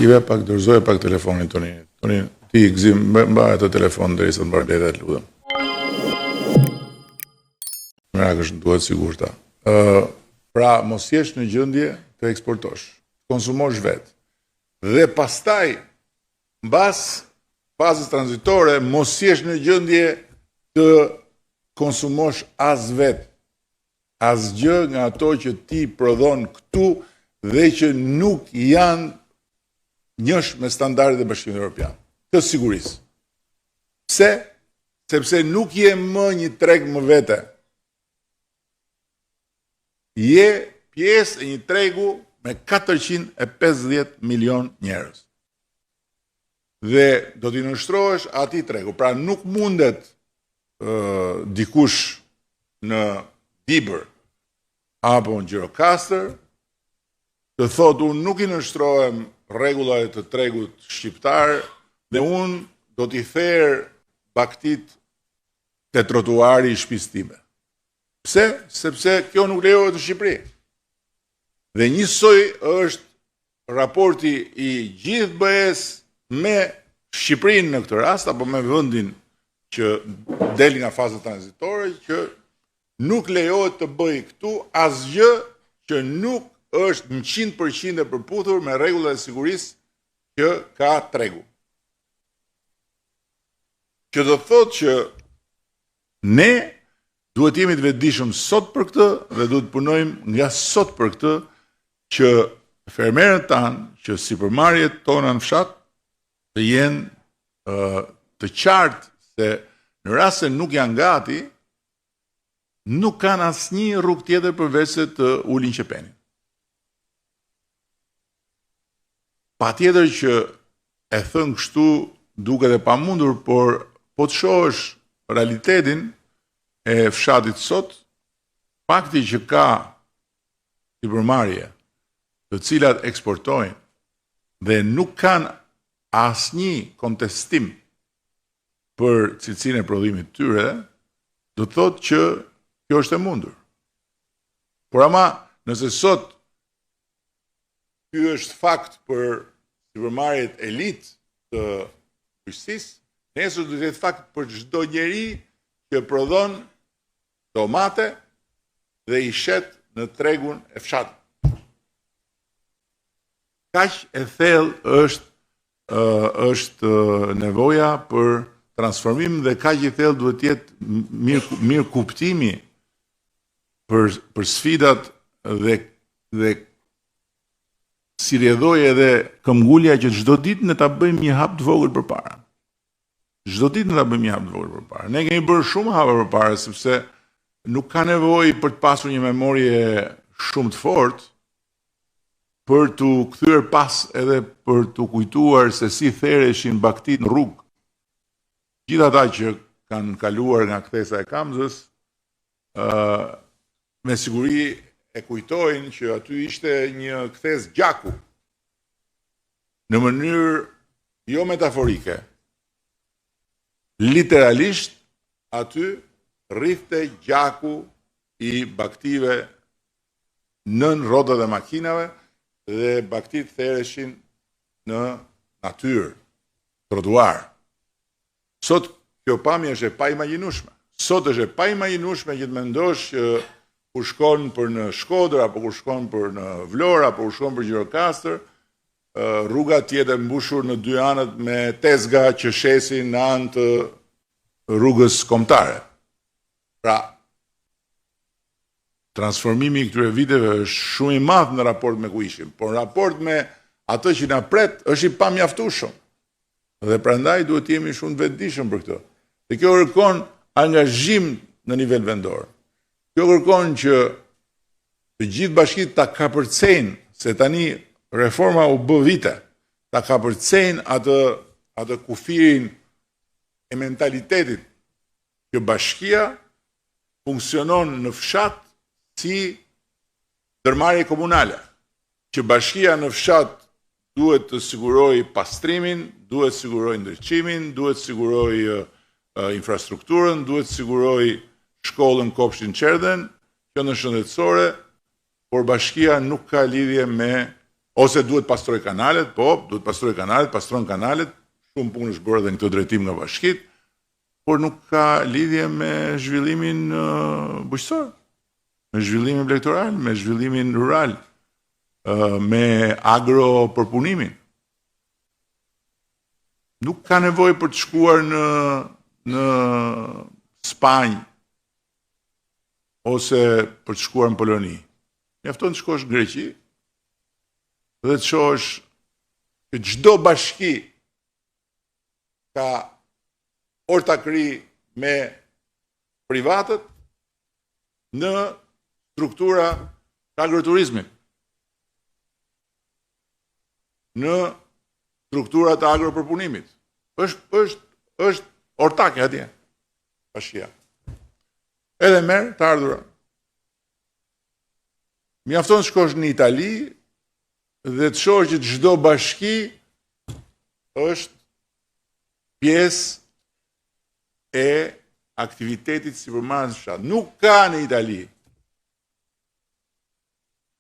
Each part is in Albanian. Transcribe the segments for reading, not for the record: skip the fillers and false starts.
Ive pak dorëzoje pak telefonin Toni. Toni, ti gzim mbaj atë telefon derisa të mbar letra, lutem. Merak është duhet sigurta. Pra mos jesh në gjendje të eksportosh, konsumosh vetë. Dhe pastaj mbas fazës tranzitore mos jesh në gjendje të konsumosh as vetë, asgjë nga ato që ti prodhon këtu dhe që nuk janë njësh me standardet e Bashkimit Evropian, të sigurisë. Pse? Sepse nuk je më një treg më vete. Je pjesë e një tregu me 450 milion njerëz. Dhe do t'i nështrohesh ati tregu. Pra nuk mundet dikush në Dibër apo në Gjirokastër të thotë unë nuk I nështrohem rregullave të tregut shqiptar dhe unë do t'i therë baktit te trotuari I shtëpisë time. Pse? Sepse kjo nuk lejohet në Shqipëri. Dhe njësoj është raporti I gjithë BE-s me Shqipërinë në këtë rast, apo me vendin që del nga faza tranzitore, që nuk lejohet të bëj këtu asgjë që nuk është 100% e përputhur me rregullat e sigurisë që ka tregu. Që do të thotë që ne duhet jemi të vetëdijshëm sot për këtë dhe duhet punojmë nga sot për këtë që fermerët tanë, që sipërmarrjet tona në fshat të jenë të qartë se në rast se nuk janë gati, nuk kanë asnjë rrugë tjetër përveç se të ulin qepenin. Patjetër që e thënë kështu duket e pamundur, por po të shohësh realitetin e fshatit sot, fakti që ka sipërmarrje të cilat eksportojnë dhe nuk kanë asnjë kontestim për cilësinë e prodhimit të tyre, do të thotë që kjo është e mundur. Por ama nëse sot ky është fakt për sipërmarrjet elit të bujqësisë, nesër do të jetë fakt për çdo njeri që prodhon tomate dhe I shet në tregun e fshatit. Kaq e thellë është nevoja për transformim dhe kaq I thellë duhet të jetë mirë kuptimi për sfidat dhe si rjedhoj edhe këmbgulja që çdo ditë ne ta bëjmë një hap të vogël përpara. Çdo ditë ne ta bëjmë një hap të vogël përpara. Ne kemi bërë shumë hapa përpara sepse nuk ka nevojë për të pasur një memorie shumë të fortë për t'u kthyer pas edhe për t'u kujtuar se si thereshin baktit në rrugë. Gjithë ata që kanë kaluar nga kthesa e Kamzës, me siguri e kujtojnë që aty ishte një kthes gjaku, në mënyrë jo metaforike. Literalisht, aty rrifte gjaku I baktive nën rrotat e makinave dhe baktit thereshin në natyrë, trotuar. Sot kjo pamje është e paimagjinueshme. Sot është e paimagjinueshme që të mendosh që kur shkon për në Shkodër, apo kur shkon për në Vlorë, apo kur shkon për Gjirokastër, rruga tjetër mbushur në dy anët me tezga që shesin në anë të rrugës kombëtare. Pra, transformimi I këtyre viteve është shumë I madh në raport me ku ishim, por në raport me atë që na pret është I pamjaftueshëm. Dhe prandaj duhet jemi shumë të vetëdijshëm për këtë. Dhe kjo kërkon angazhim në nivel vendor. Kjo kërkon që të gjithë bashkitë ta kapërcejnë, se tani reforma u bë vite, ta kapërcejnë atë kufirin e mentalitetit që bashkia funksionon në fshat si ndërmarrje komunale, që bashkia në fshat duhet të siguroj pastrimin, duhet të siguroj ndriçimin, duhet të siguroj infrastrukturën, duhet të siguroj shkollën Kopshtin Qerdhen, qendrën shëndetësore, por bashkia nuk ka lidhje me ose duhet pastroj kanalet, po, duhet pastroj kanalet, pastron kanalet, shumë punë është bërë dhe në këtë drejtim nga bashkit, por nuk ka lidhje me zhvillimin bujqësor, me zhvillimin elektoral, me zhvillimin rural, me agropërpunimin. Nuk ka nevojë për të shkuar në Spanjë ose për të shkuar në Poloni. Mjafton të shkosh në Greqi dhe të shohësh që çdo bashki ka ortakëri me privatët në struktura të agroturizmit, në struktura të agropërpunimit. Është ortakë atje, bashkia. Edhe merr të ardhura. Mjafton të shkosh në Itali dhe të shohësh që çdo bashki është pjesë e aktivitetit sipërmarrës së fshatit. Nuk ka në Itali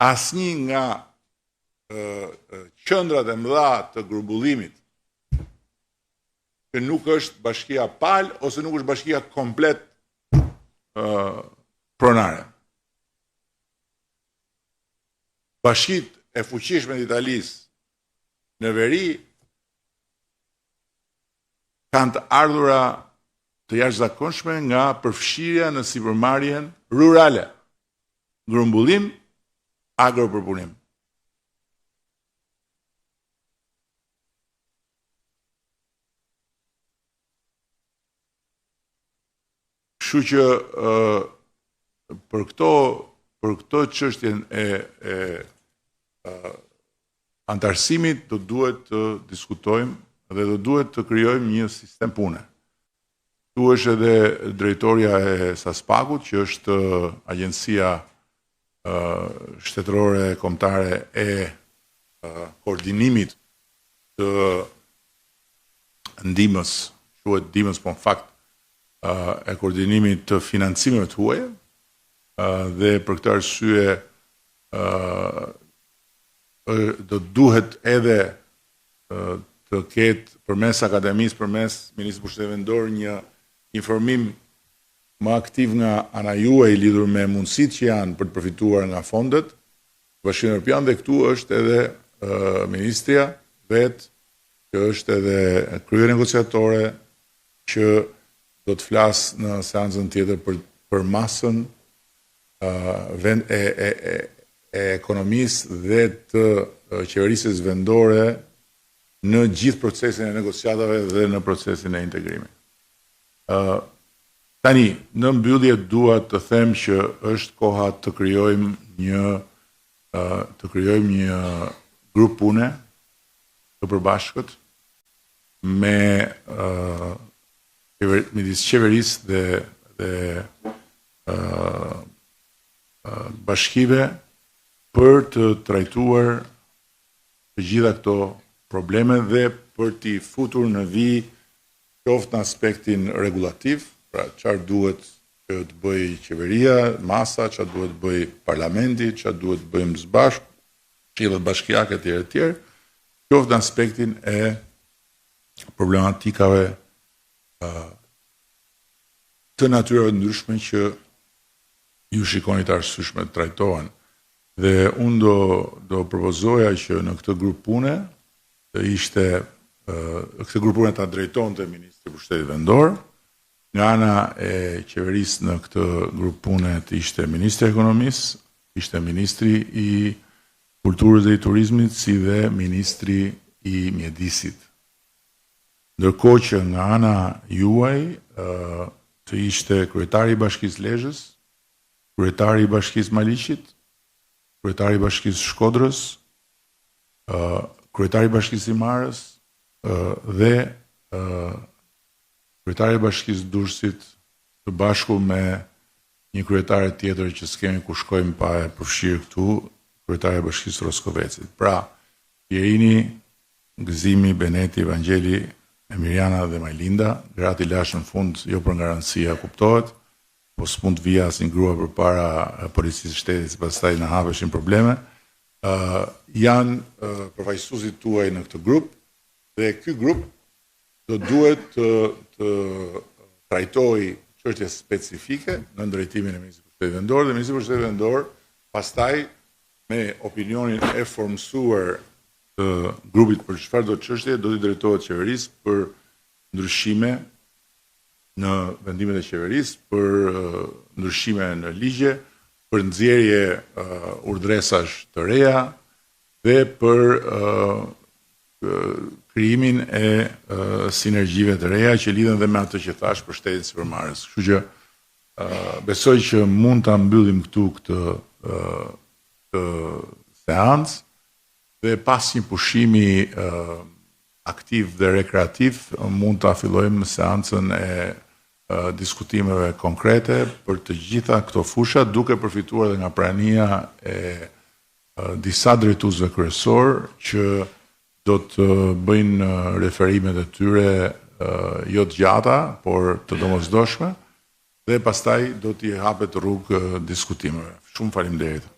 asnjë nga qendrat e mëdha të grumbullimit që nuk është bashkia PAL ose nuk është bashkia komplet pronare. Bashkitë e fuqishme të Italisë në veri kanë të ardhura të jashtëzakonshme nga përfshirja në sipërmarrjen rurale, grumbullim, agropërpunim. Kështu që për këto çështjen e antarësimit do duhet të diskutojmë dhe do duhet të krijojmë një sistem pune. Tu është edhe drejtoria e SASPAK-ut, që është agjencia shtetërore kombëtare e koordinimit të ndihmës, quhet ndihmës, po në fakt e koordinimit të financimeve të huaja, dhe për këtë arsye do duhet edhe të ketë përmes akademisë, përmes Ministrisë Pushtetit Vendor, një informim më aktiv nga ana juaj lidhur me mundësitë që janë për të përfituar nga fondet Bashkimin Evropian, dhe këtu është edhe ministria vetë, që është edhe krye negociatore, që do të flasë në seancën tjetër për masën e ekonomisë dhe të qeverisjes vendore në gjithë procesin e negociatave dhe në procesin e integrimit. Tani, në mbyllje dua të them që është koha të krijojmë një grup pune të përbashkët midis qeverisë dhe bashkive për të trajtuar të gjitha këto probleme dhe për t'i futur në vijë qoftë në aspektin regulativ, pra çfarë duhet që të bëj qeveria, masa, çfarë duhet të bëj parlamenti, çfarë duhet të bëjmë së bashku, këshillet bashkiake etj., qoftë në aspektin e problematikave të natyrave të ndryshme që ju shikoni të arsyeshme të trajtohen. Dhe unë do propozoja që në këtë grup pune të ishte këtë grup pune ta drejtonte Ministri i Pushtetit Vendor, nga ana e qeverisë në këtë grup pune të ishte Ministri i Ekonomisë, ishte Ministri i Kulturës dhe i Turizmit, si dhe Ministri i Mjedisit. Ndërkohë që nga ana juaj të ishte kryetari i Bashkisë Lezhës, kryetari i Bashkisë Maliqit, kryetari i Bashkisë Shkodrës, kryetari i Bashkisë Imarës dhe kryetari i Bashkisë Durrësit, të bashku me një kryetare tjetër që s'kemi ku shkojmë pa e përfshirë këtu, kryetari i Bashkisë Roskovecit. Pra, Pierini, Gëzimi, Beneti, Evangjeli, Emiriana dhe Majlinda, gratë i lashë në fund, jo për garancia kuptohet, po s'mund të vija asnjë grua përpara policisë shtetit, pastaj na hapeshin probleme. janë përfaqësuesit tuaj në këtë grup dhe ky grup do duhet të trajtojë çështje specifike në drejtimin e Ministrisë për Shtetin Vendor dhe Ministri për Shtetin Vendor pastaj me opinionin e formësuar të grupit për çfarë do çështje do t'i drejtohet qeverisë për ndryshime në vendimet e qeverisë, për ndryshime në ligje, për nxjerrje urdhresash të reja dhe për krijimin e sinergjive të reja që lidhen dhe me atë që thash për shtetin sipërmarrës. Kështu që besoj që mund ta mbyllim këtu këtë seancë dhe pas një pushimi aktiv dhe rekreativ mund ta fillojmë seancën e diskutimeve konkrete për të gjitha këto fusha, duke përfituar dhe nga prania e disa drejtuesve kryesor që do të bëjnë referimet e tyre jo të gjata, por të domosdoshme, dhe pastaj do t'i hapet rrugë diskutimeve. Shumë faleminderit.